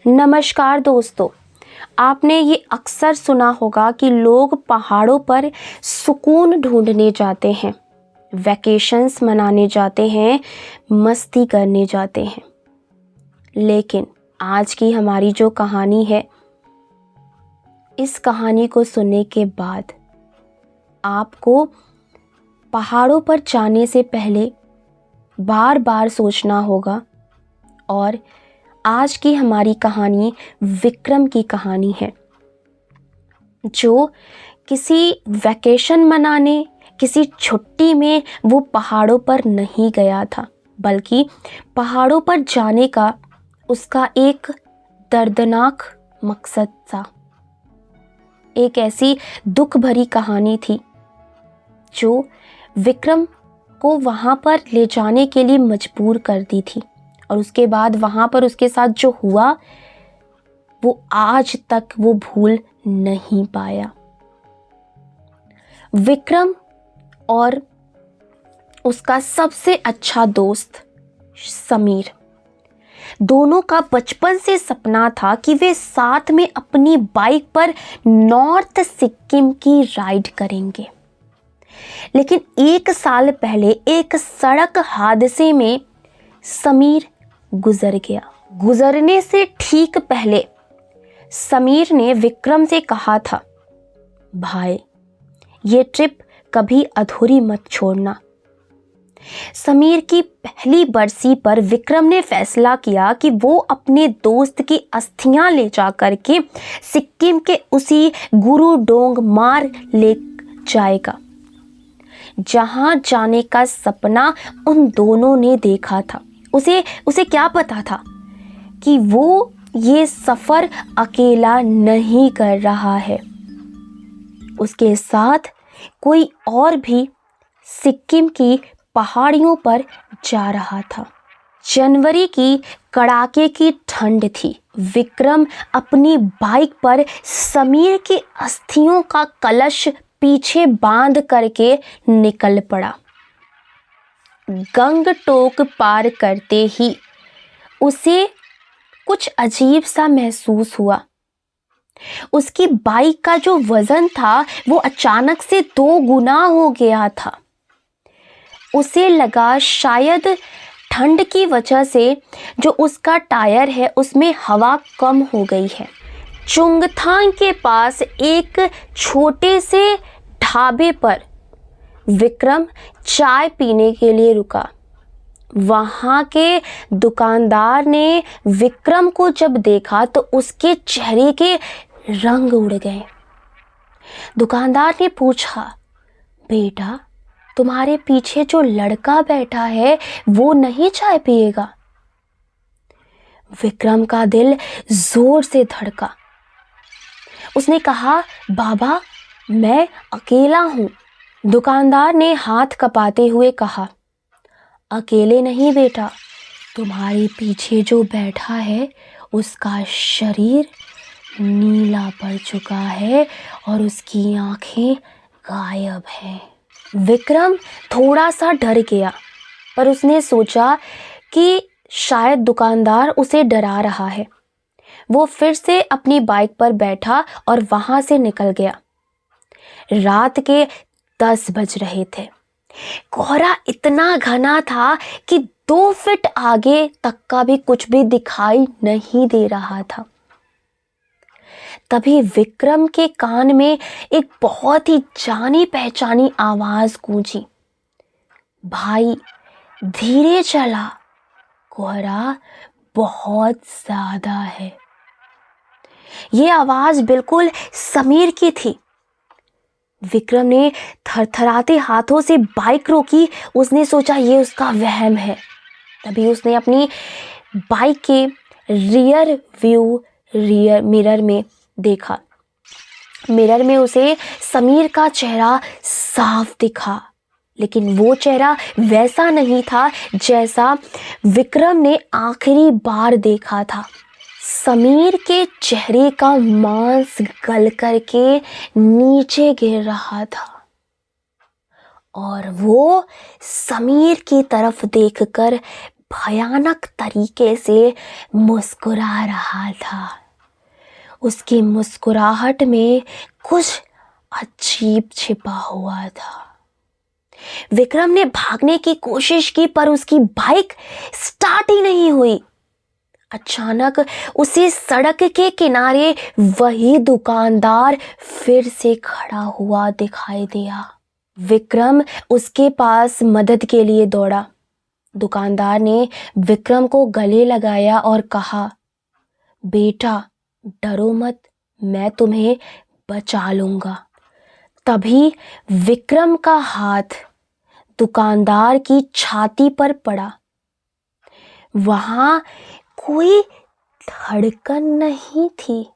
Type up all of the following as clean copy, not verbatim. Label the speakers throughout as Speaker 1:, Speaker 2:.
Speaker 1: नमस्कार दोस्तों। आपने ये अक्सर सुना होगा कि लोग पहाड़ों पर सुकून ढूंढने जाते हैं, वैकेशंस मनाने जाते हैं, मस्ती करने जाते हैं। लेकिन आज की हमारी जो कहानी है, इस कहानी को सुनने के बाद आपको पहाड़ों पर जाने से पहले बार बार सोचना होगा। और आज की हमारी कहानी विक्रम की कहानी है, जो किसी वैकेशन मनाने, किसी छुट्टी में वो पहाड़ों पर नहीं गया था, बल्कि पहाड़ों पर जाने का उसका एक दर्दनाक मकसद था। एक ऐसी दुख भरी कहानी थी जो विक्रम को वहाँ पर ले जाने के लिए मजबूर कर दी थी। और उसके बाद वहाँ पर उसके साथ जो हुआ वो आज तक वो भूल नहीं पाया। विक्रम और उसका सबसे अच्छा दोस्त समीर, दोनों का बचपन से सपना था कि वे साथ में अपनी बाइक पर नॉर्थ सिक्किम की राइड करेंगे। लेकिन एक साल पहले एक सड़क हादसे में समीर गुजर गया। गुजरने से ठीक पहले समीर ने विक्रम से कहा था, भाई ये ट्रिप कभी अधूरी मत छोड़ना। समीर की पहली बरसी पर विक्रम ने फैसला किया कि वो अपने दोस्त की अस्थियां ले जा करके सिक्किम के उसी गुरुडोंग मार ले जाएगा, जहां जाने का सपना उन दोनों ने देखा था। उसे क्या पता था कि वो ये सफ़र अकेला नहीं कर रहा है, उसके साथ कोई और भी सिक्किम की पहाड़ियों पर जा रहा था। जनवरी की कड़ाके की ठंड थी। विक्रम अपनी बाइक पर समीर की अस्थियों का कलश पीछे बांध करके निकल पड़ा। गंगटोक पार करते ही उसे कुछ अजीब सा महसूस हुआ। उसकी बाइक का जो वजन था वो अचानक से 2 गुना हो गया था। उसे लगा शायद ठंड की वजह से जो उसका टायर है उसमें हवा कम हो गई है। चुंगथांग के पास एक छोटे से ढाबे पर विक्रम चाय पीने के लिए रुका। वहाँ के दुकानदार ने विक्रम को जब देखा तो उसके चेहरे के रंग उड़ गए। दुकानदार ने पूछा, बेटा तुम्हारे पीछे जो लड़का बैठा है वो नहीं चाय पिएगा? विक्रम का दिल जोर से धड़का। उसने कहा, बाबा मैं अकेला हूँ। दुकानदार ने हाथ कपाते हुए कहा, अकेले नहीं बेटा, तुम्हारे पीछे जो बैठा है उसका शरीर नीला पड़ चुका है और उसकी आंखें गायब हैं। विक्रम थोड़ा सा डर गया, पर उसने सोचा कि शायद दुकानदार उसे डरा रहा है। वो फिर से अपनी बाइक पर बैठा और वहां से निकल गया। रात के 10 बज रहे थे। कोहरा इतना घना था कि 2 फीट आगे तक का भी कुछ भी दिखाई नहीं दे रहा था। तभी विक्रम के कान में एक बहुत ही जानी पहचानी आवाज गूंजी, भाई धीरे चला, कोहरा बहुत ज्यादा है। ये आवाज बिल्कुल समीर की थी। विक्रम ने थरथराते हाथों से बाइक रोकी। उसने सोचा ये उसका वहम है। तभी उसने अपनी बाइक के रियर मिरर में देखा। मिरर में उसे समीर का चेहरा साफ दिखा, लेकिन वो चेहरा वैसा नहीं था जैसा विक्रम ने आखिरी बार देखा था। समीर के चेहरे का मांस गल करके नीचे गिर रहा था और वो समीर की तरफ देखकर भयानक तरीके से मुस्कुरा रहा था। उसकी मुस्कुराहट में कुछ अजीब छिपा हुआ था। विक्रम ने भागने की कोशिश की पर उसकी बाइक स्टार्ट ही नहीं हुई। अचानक उसे सड़क के किनारे वही दुकानदार फिर से खड़ा हुआ दिखाई दिया। विक्रम उसके पास मदद के लिए दौड़ा। दुकानदार ने विक्रम को गले लगाया और कहा, बेटा डरो मत, मैं तुम्हें बचा लूंगा। तभी विक्रम का हाथ दुकानदार की छाती पर पड़ा। वहां कोई धड़कन नहीं थी।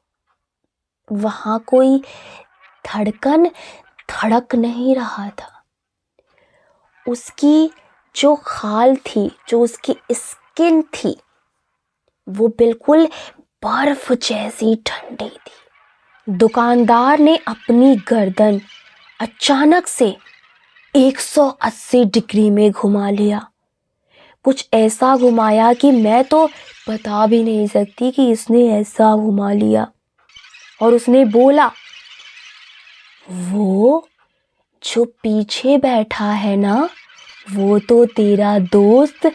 Speaker 1: वहां कोई धड़कन धड़क नहीं रहा था। उसकी जो खाल थी, जो उसकी स्किन थी, वो बिल्कुल बर्फ जैसी ठंडी थी। दुकानदार ने अपनी गर्दन अचानक से 180 डिग्री में घुमा लिया। कुछ ऐसा घुमाया कि मैं तो बता भी नहीं सकती कि इसने ऐसा घुमा लिया। और उसने बोला, वो जो पीछे बैठा है ना, वो तो तेरा दोस्त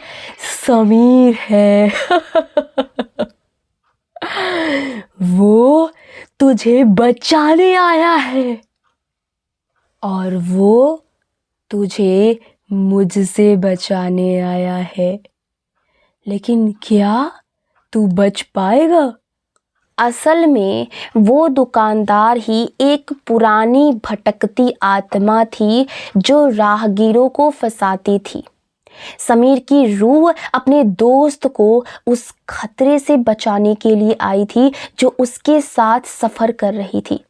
Speaker 1: समीर है। वो तुझे बचाने आया है और वो तुझे मुझसे बचाने आया है। लेकिन क्या तू बच पाएगा? असल में वो दुकानदार ही एक पुरानी भटकती आत्मा थी जो राहगीरों को फंसाती थी। समीर की रूह अपने दोस्त को उस खतरे से बचाने के लिए आई थी जो उसके साथ सफर कर रही थी।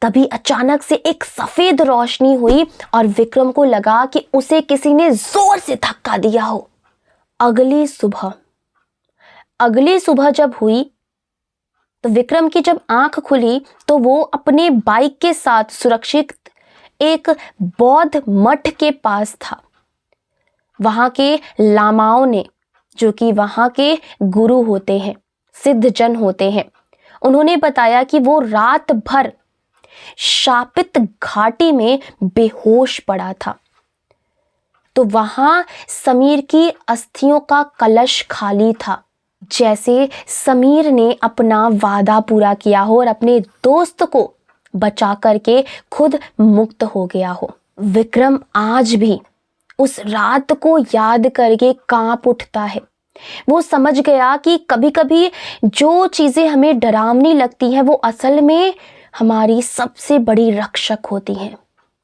Speaker 1: तभी अचानक से एक सफेद रोशनी हुई और विक्रम को लगा कि उसे किसी ने जोर से धक्का दिया हो। अगली सुबह जब हुई तो विक्रम की जब आंख खुली तो वो अपने बाइक के साथ सुरक्षित एक बौद्ध मठ के पास था। वहां के लामाओं ने, जो कि वहां के गुरु होते हैं, सिद्ध जन होते हैं, उन्होंने बताया कि वो रात भर शापित घाटी में बेहोश पड़ा था। तो वहां समीर की अस्थियों का कलश खाली था, जैसे समीर ने अपना वादा पूरा किया हो और अपने दोस्त को बचा करके खुद मुक्त हो गया हो। विक्रम आज भी उस रात को याद करके कांप उठता है। वो समझ गया कि कभी कभी जो चीज़ें हमें डरावनी लगती हैं वो असल में हमारी सबसे बड़ी रक्षक होती हैं।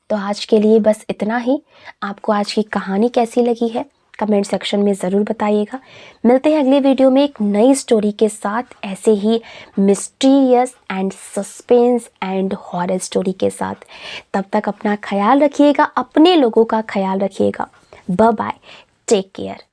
Speaker 1: तो आज के लिए बस इतना ही। आपको आज की कहानी कैसी लगी है कमेंट सेक्शन में ज़रूर बताइएगा। मिलते हैं अगले वीडियो में एक नई स्टोरी के साथ, ऐसे ही mysterious and suspense and horror story के साथ। तब तक अपना ख्याल रखिएगा, अपने लोगों का ख्याल रखिएगा। Bye bye, take care.